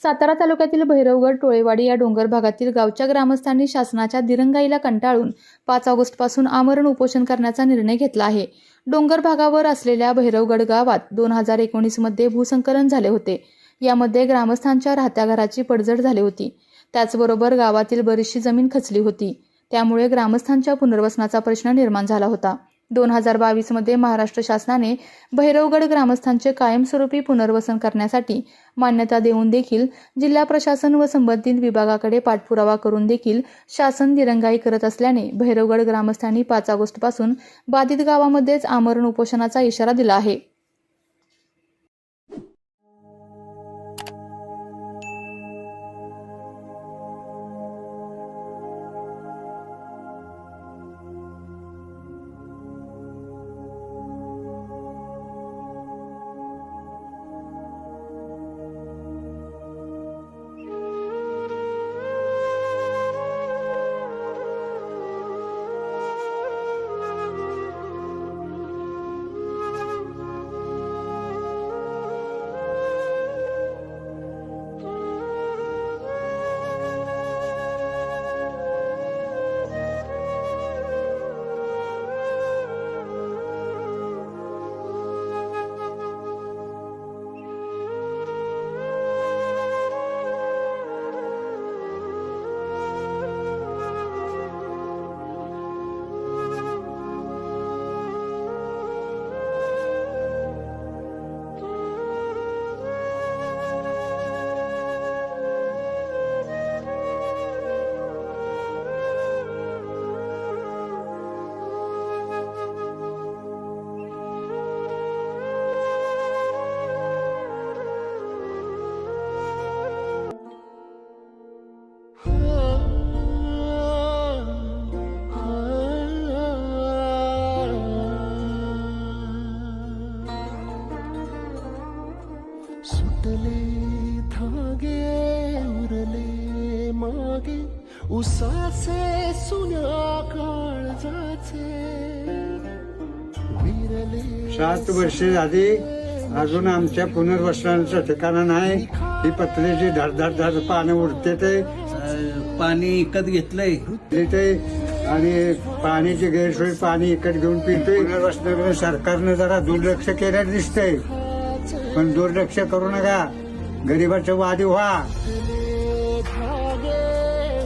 सातारा तालुक्यातील भैरवगड टोळेवाडी या डोंगर भागातील गावच्या ग्रामस्थांनी शासनाच्या दिरंगाईला कंटाळून 5 ऑगस्टपासून आमरण उपोषण करण्याचा निर्णय घेतला आहे। डोंगर भागावर असलेल्या भैरवगड गावात 2019 मध्ये भूसंकलन झाले होते। यामध्ये ग्रामस्थांच्या राहत्या घराची पडझड झाली होती। त्याचबरोबर गावातील बरीचशी जमीन खचली होती। त्यामुळे ग्रामस्थांच्या पुनर्वसनाचा प्रश्न निर्माण झाला होता। 2022 मध्ये महाराष्ट्र शासनाने भैरवगड ग्रामस्थांचे कायमस्वरूपी पुनर्वसन करण्यासाठी मान्यता देऊन देखील जिल्हा प्रशासन व संबंधित विभागाकडे पाठपुरावा करून देखील शासन दिरंगाई करत असल्याने भैरवगड ग्रामस्थांनी 5 ऑगस्टपासून बाधित गावामध्येच आमरण उपोषणाचा इशारा दिला आहे। सुटले धागे उरले मागे उसाचे सुन्या काळजाचे विरले 7 वर्षे झाली अजून आमच्या पुनर्वसनाचं ठिकाण नाही। ही पत्नीची धडधड पाणी उडते ते पाणी विकत घेतलंय ते आणि पाण्याची गैरसोय पाणी विकत घेऊन पितोय। पुनर्वसनाकडे सरकारनं जरा दुर्लक्ष केलं दिसतंय, पण दुर्लक्ष करू नका, गरिबाचं वादी व्हा। धागे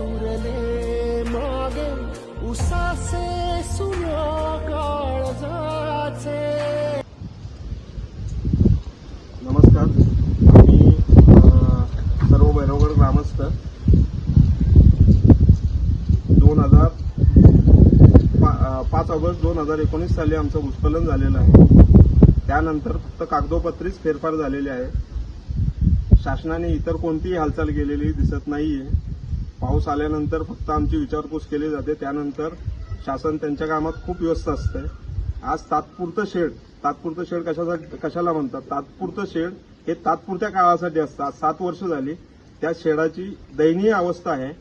उरले मागे उसाचे सुन्या काळजाचे। नमस्कार, आम्ही सर्व भैरवगड ग्रामस्थ 5 ऑगस्ट 2019 साली आमचं भूस्खलन झालेलं आहे। त्यानंतर फक्त कागदोपत्रीच फेरफार झालेले आहे। शासनाने इतर कोणतीही हालचाल केलेली दिसत नाहीये। पाऊस आल्यानंतर फक्त आमची विचारपूस केली जाते, त्यानंतर शासन त्यांच्या कामात खूप व्यस्त असते। आज तात्पुरतं शेड कशाला म्हणतात? तात्पुरतं शेड हे तात्पुरत्या काळासाठी असतं। आज 7 वर्ष झाली त्या शेडाची दयनीय अवस्था आहे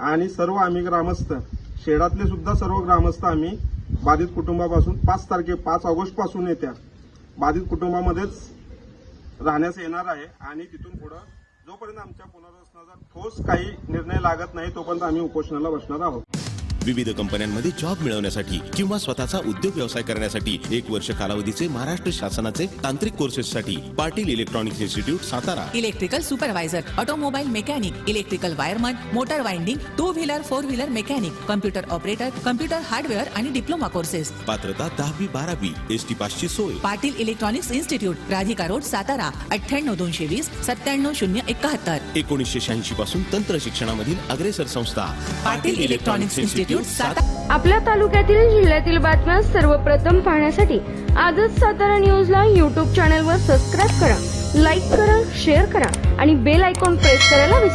आणि सर्व आम्ही ग्रामस्थ, शेडातले सुद्धा सर्व ग्रामस्थ आम्ही बाधित कुटुंबापासून 5 ऑगस्ट पासून येत्या बाधित कुटुंबामध्येच राहण्यास येणार आहे आणि तिथून पुढे जोपर्यंत आमच्या पुनर्वसनाचा ठोस काही निर्णय लागत नाही तोपर्यंत आम्ही उपोषणाला बसणार आहोत। विविध कंपन्यांमध्ये जॉब मिळवण्यासाठी किंवा स्वतःचा उद्योग व्यवसाय करण्यासाठी 1 वर्ष कालावधीचे महाराष्ट्र शासनाचे तांत्रिक कोर्सेससाठी Patil electronics institute Satara. Electrical supervisor, automobile mechanic, electrical wireman, motor winding, 2 wheeler 4 wheeler mechanic, computer operator, computer hardware आणि डिप्लोमा कोर्सेस। पात्रता 10वी 12वी, एसटी पासची सोय। Patil electronics institute, Radhika road, Satara 98 220 97 071। 1986 पासून तंत्र शिक्षणामधील अग्रेसर संस्था पाटील इलेक्ट्रॉनिक्स इन्स्टिट्यूट सातारा। आपल्या तालुक्यातील जिल्ह्यातील बातम्या सर्वप्रथम पाहण्यासाठी आजच सातारा न्यूजला YouTube चॅनलवर सबस्क्राईब करा, लाईक करा, शेअर करा आणि बेल आयकॉन प्रेस करायला विसरू नका।